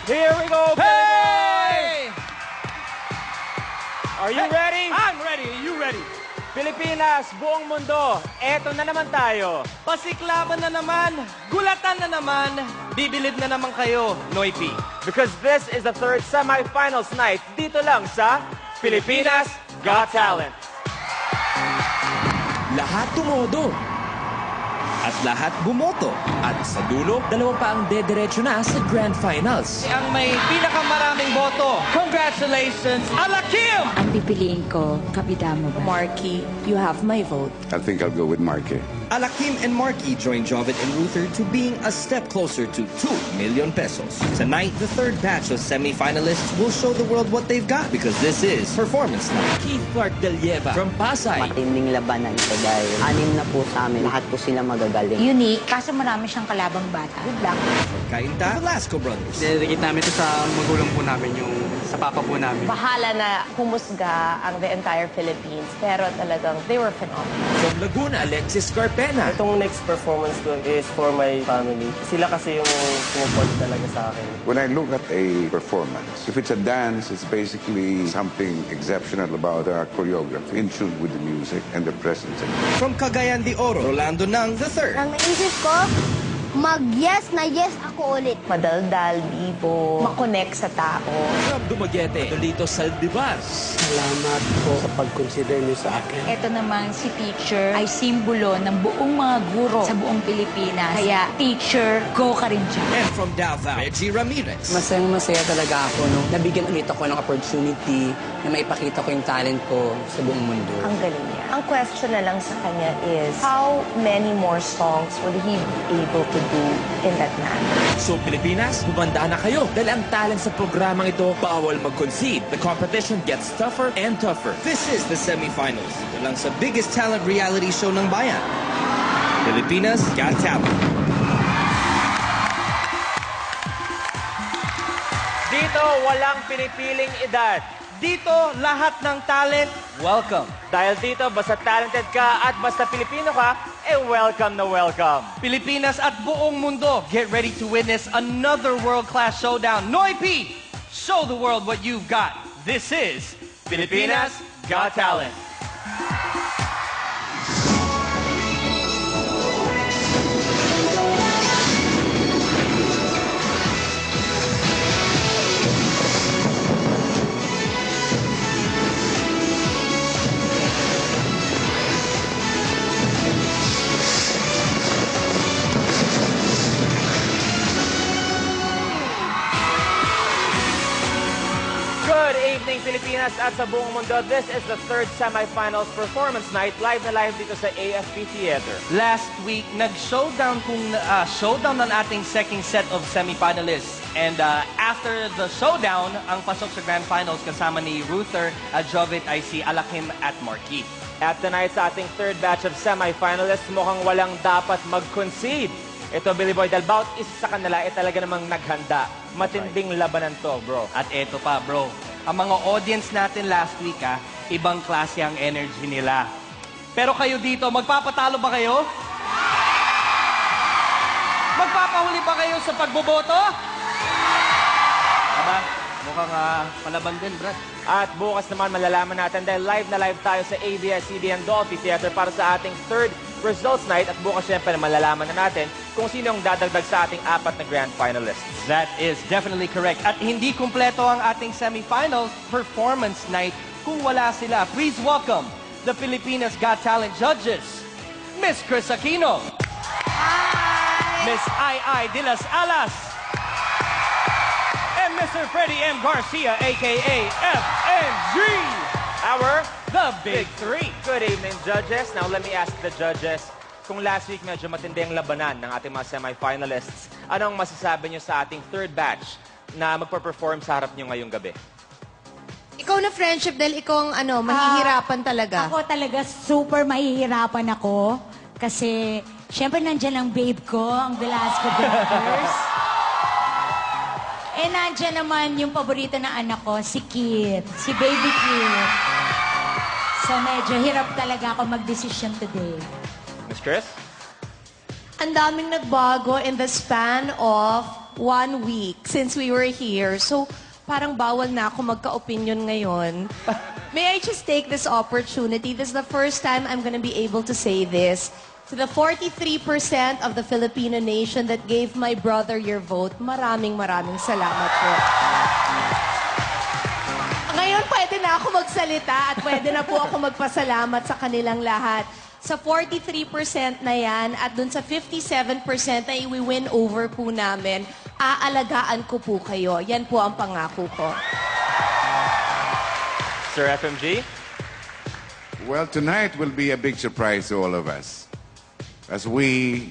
Here we go, Hey! Are you ready? I'm ready. Are you ready? Pilipinas, buong mundo, eto na naman tayo. Pasiklaban na naman, gulatan na naman, bibilib na naman kayo, Noy P. Because this is the third semifinals night dito lang sa Pilipinas Got Talent. Lahat tumodo. At lahat bumoto. At sa dulo, dalawa pa ang dediretso na sa Grand Finals. Ang may pinakamaraming boto, congratulations, Alakim! Ang pipiliin ko, kapita mo ba? Marky, you have my vote. I think I'll go with Marque. Alakim and Marky join Jovet and Ruther to being a step closer to 2 million pesos. Tonight, the third batch of semi-finalists will show the world what they've got because this is Performance Night. Keith Clark Del Lleva from Pasay. Matinding labanan ito dahil 6 na po sa amin. Lahat po sila magagaling. Unique, kaso marami siyang kalabang bata. Good luck. From Cainta, Velasco Brothers. Dinedikit namin ito sa magulang po namin, yung sa papa po namin. Bahala na humusga ang the entire Philippines. Pero talagang, they were phenomenal. From Laguna, Alexis Carpena. Itong next performance ko is for my family. Sila kasi yung sumuport talaga sa akin. When I look at a performance, if it's a dance, it's basically something exceptional about our choreography, in tune with the music and the presence. From Cagayan de Oro, Rolando Nang III. Ang naisip ko, mag-yes na yes ako ulit. Madaldal, bibo, makonect sa tao. From Dumaguete, Dolito Saldivas. Salamat po sa pag-consider niyo sa akin. Ito naman si teacher ay simbolo ng buong mga guro sa buong Pilipinas. Kaya teacher, go ka rin dyan. And from Davao, Reggie Ramirez. Masayang-masaya talaga ako nung nabigyan ulit ako ng opportunity na maipakita ko yung talent ko sa buong mundo. Ang galing niya. Ang question na lang sa kanya is, how many more songs will he be able to do in that manner? So Pilipinas, bumanda na kayo dahil ang talent sa programang ito bawal mag-concede. The competition gets tougher and tougher. This is the semifinals. Ito lang sa biggest talent reality show ng bayan. Pilipinas Got Talent. Dito, walang pinipiling edad. Dito, lahat ng talent, welcome. Dahil dito, basta talented ka at basta Pilipino ka, welcome na welcome. Pilipinas at buong mundo, get ready to witness another world-class showdown. Noy P, show the world what you've got. This is Pilipinas Got Talent. Good evening, Pilipinas at sa buong mundo. This is the third semifinals performance night. Live na live dito sa AFP Theater. last week, nag-showdown showdown ng ating second set of semifinalists. And after the showdown, ang pasok sa Grand Finals kasama ni Ruther, Jovet ay si Alakim at Marky. At tonight sa ating third batch of semifinalists, mukhang walang dapat mag-concede. Ito, Billy Boy, dahil bawat isa sa kanila ay talaga namang naghanda. Matinding labanan to, bro. At eto pa, bro. Ang mga audience natin last week, ibang klase ang energy nila. Pero kayo dito, magpapatalo ba kayo? Magpapahuli ba kayo sa pagboboto? Aba, mukhang palaban din, Brad. At bukas naman malalaman natin dahil live na live tayo sa ABS-CBN Dolphy Theater para sa ating third results night. At bukas syempre malalaman na natin kung sino ang dadagdag sa ating 4 na grand finalists. That is definitely correct. At hindi kumpleto ang ating semifinals performance night kung wala sila. Please welcome the Filipinas Got Talent judges, Miss Chris Aquino, Miss Ai de las Alas, and Mr. Freddie M. Garcia, a.k.a. FNG, the Big Three. Good evening, judges. Now, let me ask the judges, kung last week medyo matindi ang labanan ng ating mga semifinalists, anong masasabi nyo sa ating third batch na magpa-perform sa harap nyo ngayong gabi? Ikaw na friendship dahil ikaw ang mahihirapan talaga. Ako talaga super mahihirapan ako. Kasi, syempre nandyan ang babe ko, ang Velasco Brothers. Eh, nandyan naman yung paborito na anak ko, si Kit. Si Baby Kit. So, medyo hirap talaga ako mag-decision today. Miss Chris? Ang daming nagbago in the span of 1 week since we were here. So, parang bawal na ako magka-opinion ngayon. May I just take this opportunity? This is the first time I'm gonna be able to say this. To the 43% of the Filipino nation that gave my brother your vote, maraming salamat po. Ngayon, pwede na ako magsalita at pwede na po ako magpasalamat sa kanilang lahat. Sa 43% na yan at dun sa 57% na iwi-win over po namin, aalagaan ko po kayo. Yan po ang pangako ko. Sir FMG? Well, tonight will be a big surprise to all of us as we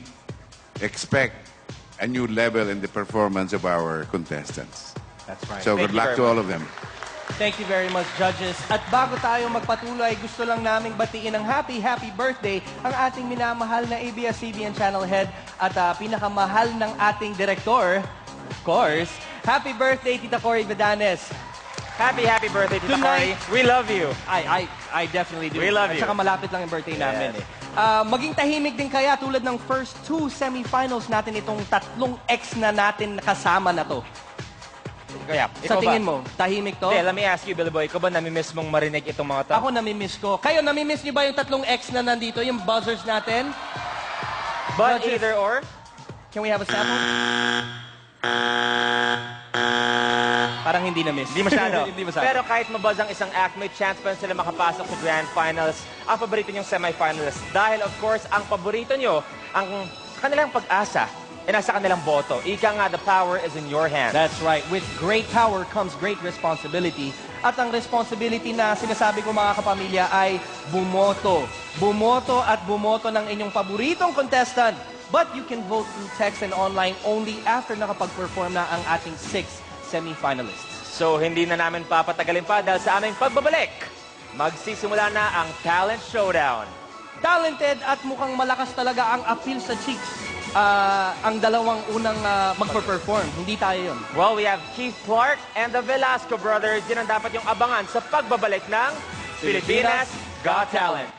expect a new level in the performance of our contestants. That's right. So Thank good you luck very to all much. of them. Thank you very much, judges. At bago tayo magpatuloy, gusto lang naming batiin ng happy birthday ang ating minamahal na ABS-CBN channel head at pinakamahal ng ating director, of course. Happy birthday, Tita Cory Vidanes. Happy birthday, Tita Tonight- Cory. We love you. I definitely do. We love At you. saka malapit lang yung birthday namin eh. Maging tahimik din kaya tulad ng first 2 semifinals natin itong tatlong ex na natin kasama na to. Kaya, Sa ikaw tingin ba? mo, tahimik to? Hindi, let me ask you, Billy Boy, ikaw ba namimiss mong marinig itong mga to? Ako namimiss ko. Kayo, namimiss niyo ba yung tatlong ex na nandito, yung buzzers natin? But Judges. either or, Can we have a sample? Parang hindi na-miss. Hindi masyado. Hindi masyado. Pero kahit mabuzz ang isang act, may chance pa rin sila makapasok sa Grand Finals. Ang paborito niyong semifinalists. Dahil, of course, ang paborito niyo, ang kanilang pag-asa, ay nasa kanilang boto. Ika nga, the power is in your hands. That's right. With great power comes great responsibility. At ang responsibility na sinasabi ko mga kapamilya ay bumoto. Bumoto at bumoto ng inyong paboritong contestant. But you can vote through text and online only after nakapag-perform na ang ating 6 semi-finalists. So, hindi na namin papatagalin pa dahil sa aming pagbabalik, magsisimula na ang Talent Showdown. Talented at mukhang malakas talaga ang appeal sa chicks. Ang dalawang unang magper-perform. Hindi tayo yun. Well, we have Keith Clark and the Velasco Brothers. Yan ang dapat yung abangan sa pagbabalik ng Pilipinas Got Talent.